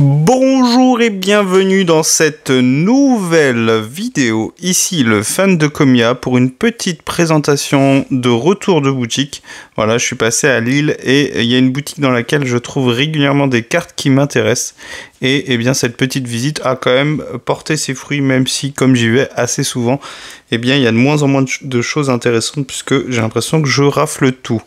Bonjour et bienvenue dans cette nouvelle vidéo, ici le fan de Comia pour une petite présentation de retour de boutique. Voilà, je suis passé à Lille et il y a une boutique dans laquelle je trouve régulièrement des cartes qui m'intéressent. Et bien cette petite visite a quand même porté ses fruits, même si comme j'y vais assez souvent, il y a de moins en moins de choses intéressantes puisque j'ai l'impression que je rafle tout.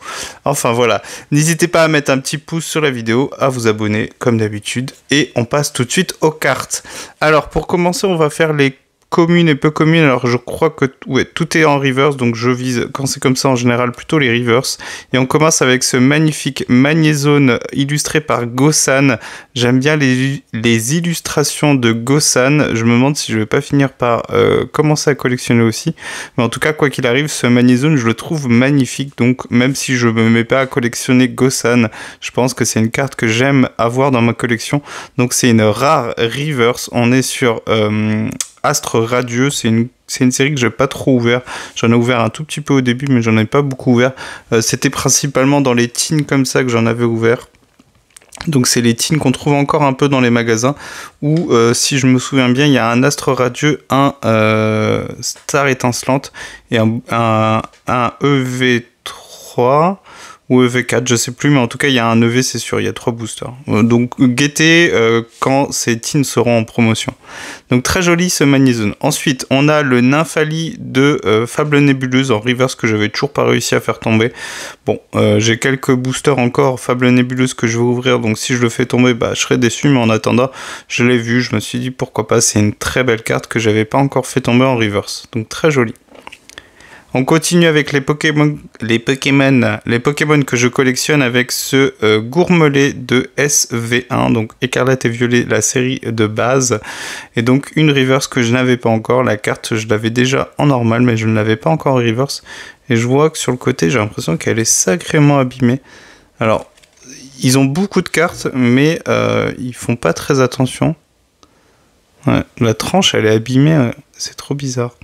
Enfin voilà, n'hésitez pas à mettre un petit pouce sur la vidéo, à vous abonner comme d'habitude et on passe tout de suite aux cartes. Alors pour commencer, on va faire les communes et peu communes. Alors je crois que tout est en reverse, donc je vise quand c'est comme ça en général plutôt les reverse. Et on commence avec ce magnifique Magnézone illustré par Gossan. J'aime bien les illustrations de Gossan. Je me demande si je vais pas finir par commencer à collectionner aussi. Mais en tout cas, quoi qu'il arrive, ce Magnézone, je le trouve magnifique. Donc même si je me mets pas à collectionner Gossan, je pense que c'est une carte que j'aime avoir dans ma collection. Donc c'est une rare reverse. On est sur Astre Radieux, c'est une série que j'ai pas trop ouvert. J'en ai ouvert un tout petit peu au début, mais j'en ai pas beaucoup ouvert. C'était principalement dans les teens comme ça que j'en avais ouvert. Donc c'est les teens qu'on trouve encore un peu dans les magasins. Où, si je me souviens bien, il y a un Astre Radieux, un Star Étincelante et un EV3... ou EV4, je sais plus, mais en tout cas il y a un EV, c'est sûr, il y a 3 boosters. Donc guettez quand ces teens seront en promotion. Donc très joli ce Magnézone. Ensuite, on a le Nymphali de Fable Nébuleuse en reverse que j'avais toujours pas réussi à faire tomber. Bon, j'ai quelques boosters encore Fable Nébuleuse que je vais ouvrir, donc si je le fais tomber, bah je serai déçu, mais en attendant, je l'ai vu, je me suis dit pourquoi pas, c'est une très belle carte que j'avais pas encore fait tomber en reverse. Donc très joli. On continue avec les Pokémon que je collectionne avec ce Gourmelet de SV1, donc Écarlate et Violet, la série de base. Et donc une reverse que je n'avais pas encore. La carte, je l'avais déjà en normal, mais je ne l'avais pas encore en reverse. Et je vois que sur le côté, j'ai l'impression qu'elle est sacrément abîmée. Alors, ils ont beaucoup de cartes, mais ils font pas très attention. Ouais, la tranche, elle est abîmée, c'est trop bizarre.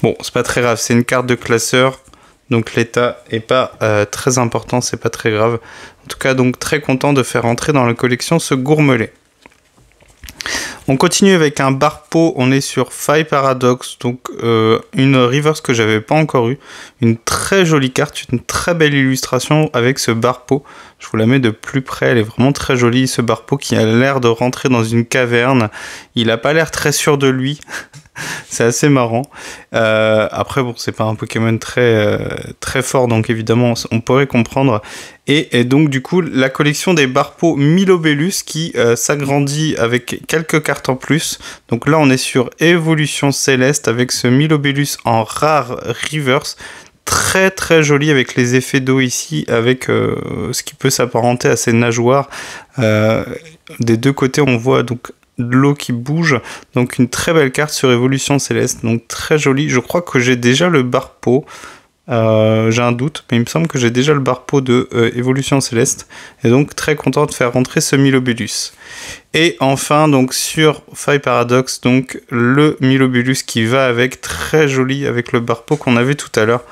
Bon, c'est pas très grave, c'est une carte de classeur, donc l'état est pas très important, c'est pas très grave. En tout cas, donc très content de faire entrer dans la collection ce Gourmelet. On continue avec un Barpo, on est sur Faille Paradox, donc une reverse que j'avais pas encore eu. Une très jolie carte, une très belle illustration avec ce Barpo. Je vous la mets de plus près, elle est vraiment très jolie, ce Barpo qui a l'air de rentrer dans une caverne. Il a pas l'air très sûr de lui. C'est assez marrant. Après, bon, c'est pas un Pokémon très fort, donc évidemment, on pourrait comprendre. Et donc, du coup, la collection des Barpo Milobellus qui s'agrandit avec quelques cartes en plus. Donc là, on est sur Évolution Céleste avec ce Milobellus en rare reverse. Très très joli avec les effets d'eau ici, avec ce qui peut s'apparenter à ces nageoires. Des deux côtés, on voit donc de l'eau qui bouge, donc une très belle carte sur Évolution Céleste, donc très jolie. Je crois que j'ai déjà le Barpo, j'ai un doute, mais il me semble que j'ai déjà le Barpo de Évolution Céleste, et donc très content de faire rentrer ce Milobellus. Et enfin, donc sur Faille Paradox, donc le Milobellus qui va avec, très joli avec le Barpo qu'on avait tout à l'heure.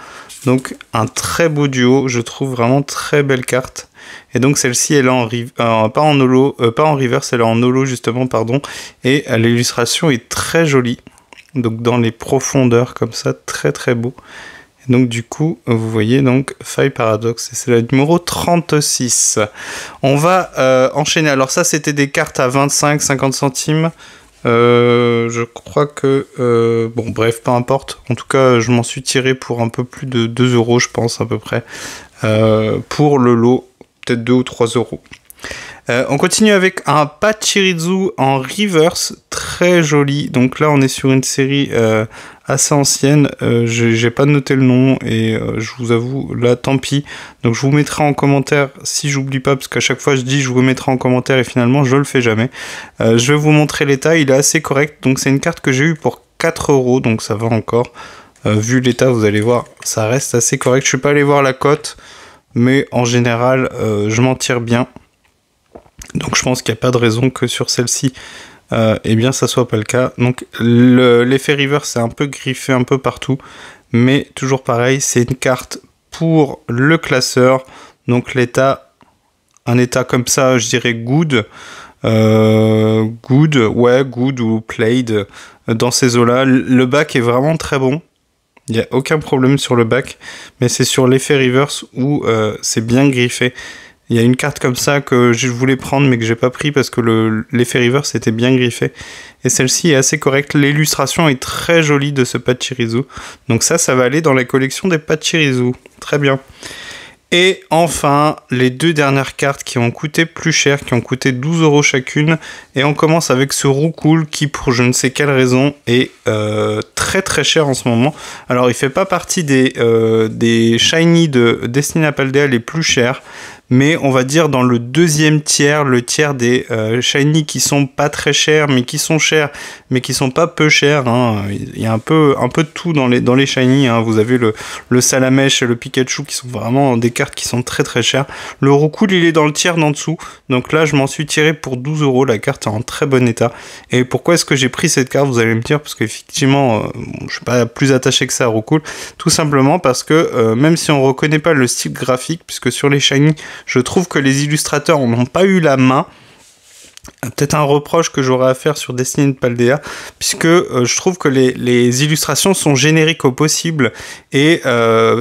Donc un très beau duo, je trouve vraiment très belle carte. Et donc celle-ci elle est pas en reverse, elle est en holo justement, pardon. Et l'illustration est très jolie. Donc dans les profondeurs comme ça, très très beau. Et donc du coup, vous voyez donc Faille Paradox, et c'est la numéro 36. On va enchaîner. Alors ça c'était des cartes à 25-50 centimes. Je crois que bon bref, peu importe, en tout cas je m'en suis tiré pour un peu plus de 2 euros, je pense à peu près, pour le lot, peut-être 2 ou 3 euros. On continue avec un Pachirisu en reverse, très joli. Donc là on est sur une série assez ancienne, j'ai pas noté le nom et je vous avoue là tant pis. Donc je vous mettrai en commentaire si j'oublie pas, parce qu'à chaque fois je dis je vous mettrai en commentaire et finalement je le fais jamais. Je vais vous montrer l'état, il est assez correct. Donc c'est une carte que j'ai eue pour 4 euros, donc ça va encore. Vu l'état, vous allez voir, ça reste assez correct. Je suis pas allé voir la cote, mais en général je m'en tire bien. Donc je pense qu'il n'y a pas de raison que sur celle-ci, eh bien ça soit pas le cas. Donc l'effet reverse c'est un peu griffé un peu partout, mais toujours pareil, c'est une carte pour le classeur. Donc l'état, un état comme ça, je dirais good. Good, ouais, good ou played dans ces eaux-là. Le back est vraiment très bon. Il n'y a aucun problème sur le back, mais c'est sur l'effet reverse où c'est bien griffé. Il y a une carte comme ça que je voulais prendre mais que j'ai pas pris parce que l'effet reverse était bien griffé. Et celle-ci est assez correcte. L'illustration est très jolie de ce Pachirisu. Donc ça va aller dans la collection des Pachirisu. Très bien. Et enfin, les deux dernières cartes qui ont coûté plus cher, qui ont coûté 12 € chacune. Et on commence avec ce Roucoule qui, pour je ne sais quelle raison, est très très cher en ce moment. Alors, il fait pas partie des shiny de Destiny à Paldea les plus chers. Mais on va dire dans le deuxième tiers, le tiers des shiny qui sont pas très chers, mais qui sont chers, mais qui sont pas peu chers. Hein. Il y a un peu de tout dans les shiny. Hein. Vous avez le Salamèche et le Pikachu qui sont vraiment des cartes qui sont très très chères. Le Roucoule, il est dans le tiers d'en dessous. Donc là, je m'en suis tiré pour 12 €. La carte est en très bon état. Et pourquoi est-ce que j'ai pris cette carte? Vous allez me dire, parce qu'effectivement, je suis pas plus attaché que ça à Roucoule. Tout simplement parce que même si on reconnaît pas le style graphique, puisque sur les shiny, je trouve que les illustrateurs n'ont pas eu la main. Peut-être un reproche que j'aurais à faire sur Destiny de Paldea, puisque je trouve que les illustrations sont génériques au possible. Et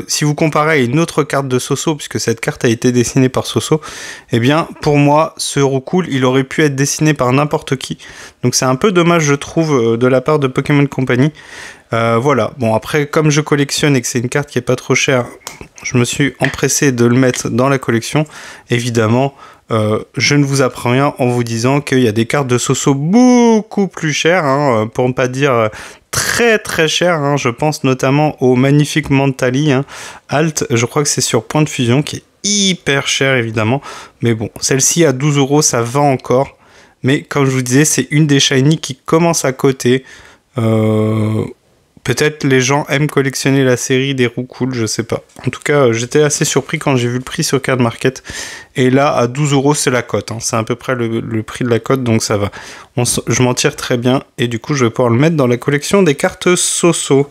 si vous comparez à une autre carte de Soso, puisque cette carte a été dessinée par Soso, eh bien, pour moi, ce Roucoule, il aurait pu être dessiné par n'importe qui. Donc c'est un peu dommage, je trouve, de la part de Pokémon Company. Voilà, bon après comme je collectionne et que c'est une carte qui est pas trop chère, je me suis empressé de le mettre dans la collection. Évidemment, je ne vous apprends rien en vous disant qu'il y a des cartes de Soso beaucoup plus chères, hein, pour ne pas dire très très chères. Hein. Je pense notamment au magnifique Mentali, hein, Alt, je crois que c'est sur Point de Fusion, qui est hyper cher évidemment. Mais bon, celle-ci à 12 €, ça va encore. Mais comme je vous disais, c'est une des shiny qui commence à coter. Peut-être les gens aiment collectionner la série des Roucoule, je sais pas. En tout cas, j'étais assez surpris quand j'ai vu le prix sur Card Market. Et là, à 12 €, c'est la cote. Hein. C'est à peu près le prix de la cote, donc ça va. Je m'en tire très bien. Et du coup, je vais pouvoir le mettre dans la collection des cartes Soso.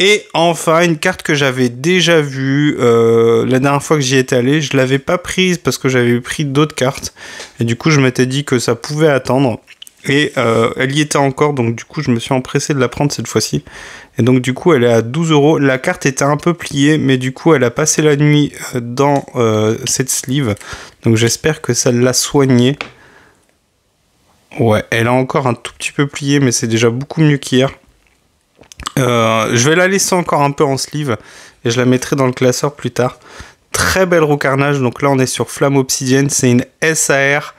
Et enfin, une carte que j'avais déjà vue la dernière fois que j'y étais allé. Je l'avais pas prise parce que j'avais pris d'autres cartes. Et du coup, je m'étais dit que ça pouvait attendre. Et elle y était encore, donc du coup je me suis empressé de la prendre cette fois-ci. Et donc du coup elle est à 12 €. La carte était un peu pliée, mais du coup elle a passé la nuit dans cette sleeve. Donc j'espère que ça l'a soignée. Ouais, elle a encore un tout petit peu plié, mais c'est déjà beaucoup mieux qu'hier. Je vais la laisser encore un peu en sleeve, et je la mettrai dans le classeur plus tard. Très belle Roucarnage, donc là on est sur Flamme Obsidienne, c'est une SAR.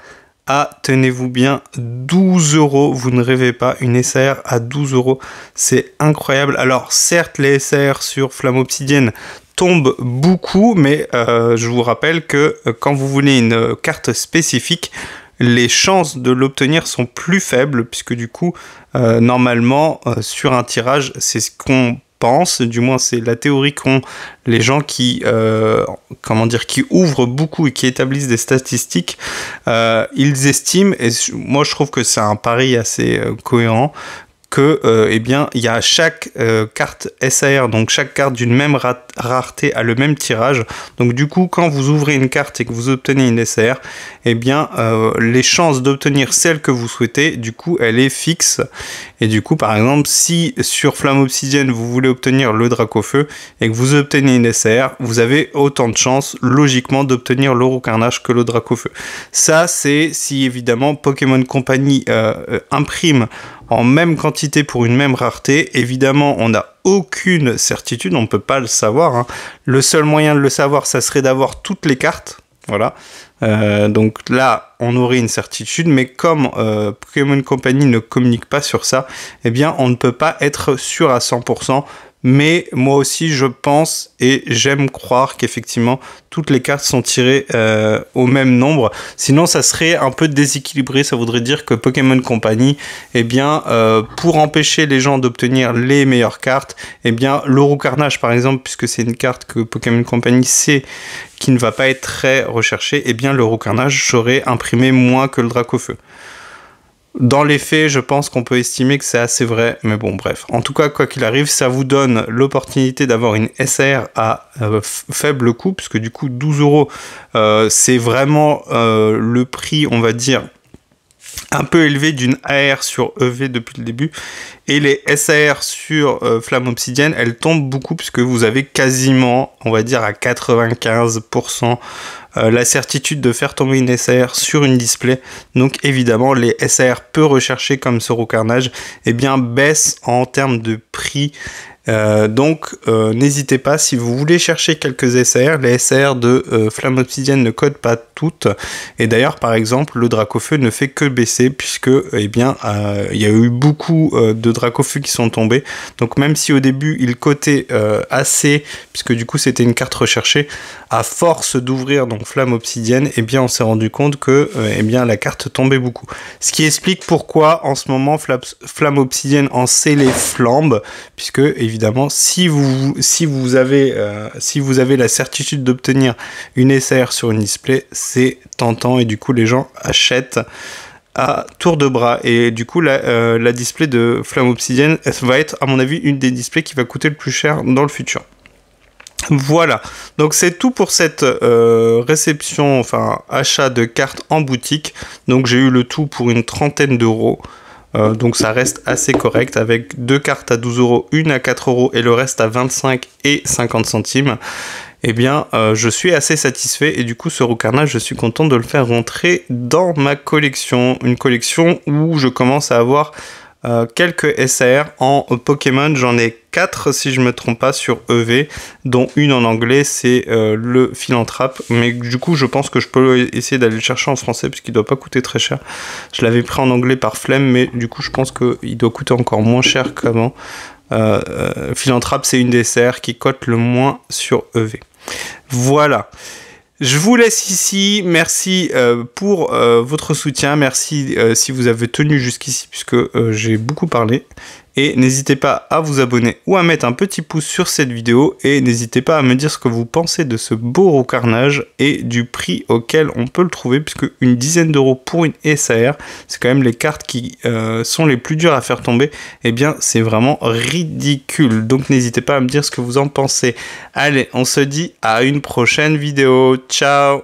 Ah, tenez-vous bien, 12 €, vous ne rêvez pas, une SAR à 12 €, c'est incroyable. Alors certes, les SAR sur Flamme Obsidienne tombent beaucoup, mais je vous rappelle que quand vous voulez une carte spécifique, les chances de l'obtenir sont plus faibles, puisque du coup, normalement, sur un tirage, c'est ce qu'on pense, du moins c'est la théorie qu'ont les gens qui qui ouvrent beaucoup et qui établissent des statistiques. Ils estiment, et moi je trouve que c'est un pari assez cohérent, que eh bien il y a chaque carte SAR, donc chaque carte d'une même rareté a le même tirage. Donc du coup quand vous ouvrez une carte et que vous obtenez une SAR, eh bien les chances d'obtenir celle que vous souhaitez, du coup elle est fixe. Et du coup par exemple si sur Flamme Obsidienne vous voulez obtenir le Dracofeu et que vous obtenez une SAR, vous avez autant de chances logiquement d'obtenir le Roucarnage que le Dracofeu. Ça c'est si évidemment Pokémon Company imprime en même quantité pour une même rareté. Évidemment, on n'a aucune certitude, on ne peut pas le savoir. Hein. Le seul moyen de le savoir, ça serait d'avoir toutes les cartes. Voilà. Donc là, on aurait une certitude, mais comme Pokémon Company ne communique pas sur ça, eh bien, on ne peut pas être sûr à 100%. Mais moi aussi, je pense et j'aime croire qu'effectivement, toutes les cartes sont tirées au même nombre. Sinon, ça serait un peu déséquilibré. Ça voudrait dire que Pokémon Company, eh bien, pour empêcher les gens d'obtenir les meilleures cartes, eh bien, le Roucarnage, par exemple, puisque c'est une carte que Pokémon Company sait qui ne va pas être très recherchée, eh bien, le Roucarnage serait imprimé moins que le Dracofeu. Dans les faits, je pense qu'on peut estimer que c'est assez vrai, mais bon, bref. En tout cas, quoi qu'il arrive, ça vous donne l'opportunité d'avoir une SAR à faible coût, puisque du coup, 12 €, c'est vraiment le prix, on va dire, un peu élevé d'une AR sur EV depuis le début, et les SAR sur Flamme Obsidienne, elles tombent beaucoup puisque vous avez quasiment, on va dire à 95%, la certitude de faire tomber une SAR sur une display. Donc évidemment les SAR peu recherchés comme ce Roucarnage eh bien baissent en termes de prix. Donc n'hésitez pas, si vous voulez chercher quelques SAR, les SAR de Flamme Obsidienne ne codent pas toutes, et d'ailleurs par exemple le Dracofeu ne fait que baisser puisque eh bien il y a eu beaucoup de Dracofeu qui sont tombés, donc même si au début il cotait assez, puisque du coup c'était une carte recherchée, à force d'ouvrir donc Flamme Obsidienne, eh bien on s'est rendu compte que eh bien la carte tombait beaucoup, ce qui explique pourquoi en ce moment Flamme Obsidienne en sait les flambes, puisque évidemment si vous avez la certitude d'obtenir une SAR sur une display, c'est tentant, et du coup les gens achètent à tour de bras, et du coup la display de Flamme Obsidienne va être à mon avis une des displays qui va coûter le plus cher dans le futur. Voilà, donc c'est tout pour cette réception, enfin achat de cartes en boutique. Donc j'ai eu le tout pour une trentaine d'euros. Donc ça reste assez correct, avec 2 cartes à 12 euros, une à 4 euros et le reste à 25 et 50 centimes. Eh bien, je suis assez satisfait, et du coup ce Roucarnage, je suis content de le faire rentrer dans ma collection. Une collection où je commence à avoir quelques SAR en Pokémon. J'en ai 4 si je me trompe pas sur EV, dont une en anglais, c'est le Philanthrope, mais du coup je pense que je peux essayer d'aller le chercher en français puisqu'il doit pas coûter très cher. Je l'avais pris en anglais par flemme, mais du coup je pense qu'il doit coûter encore moins cher qu'avant. Philanthrope, c'est une des SAR qui cote le moins sur EV. Voilà. Je vous laisse ici, merci pour votre soutien, merci si vous avez tenu jusqu'ici puisque j'ai beaucoup parlé, et n'hésitez pas à vous abonner ou à mettre un petit pouce sur cette vidéo, et n'hésitez pas à me dire ce que vous pensez de ce beau Roucarnage et du prix auquel on peut le trouver, puisque une dizaine d'euros pour une SAR, c'est quand même les cartes qui sont les plus dures à faire tomber, et bien c'est vraiment ridicule. Donc n'hésitez pas à me dire ce que vous en pensez. Allez, on se dit à une prochaine vidéo, ciao.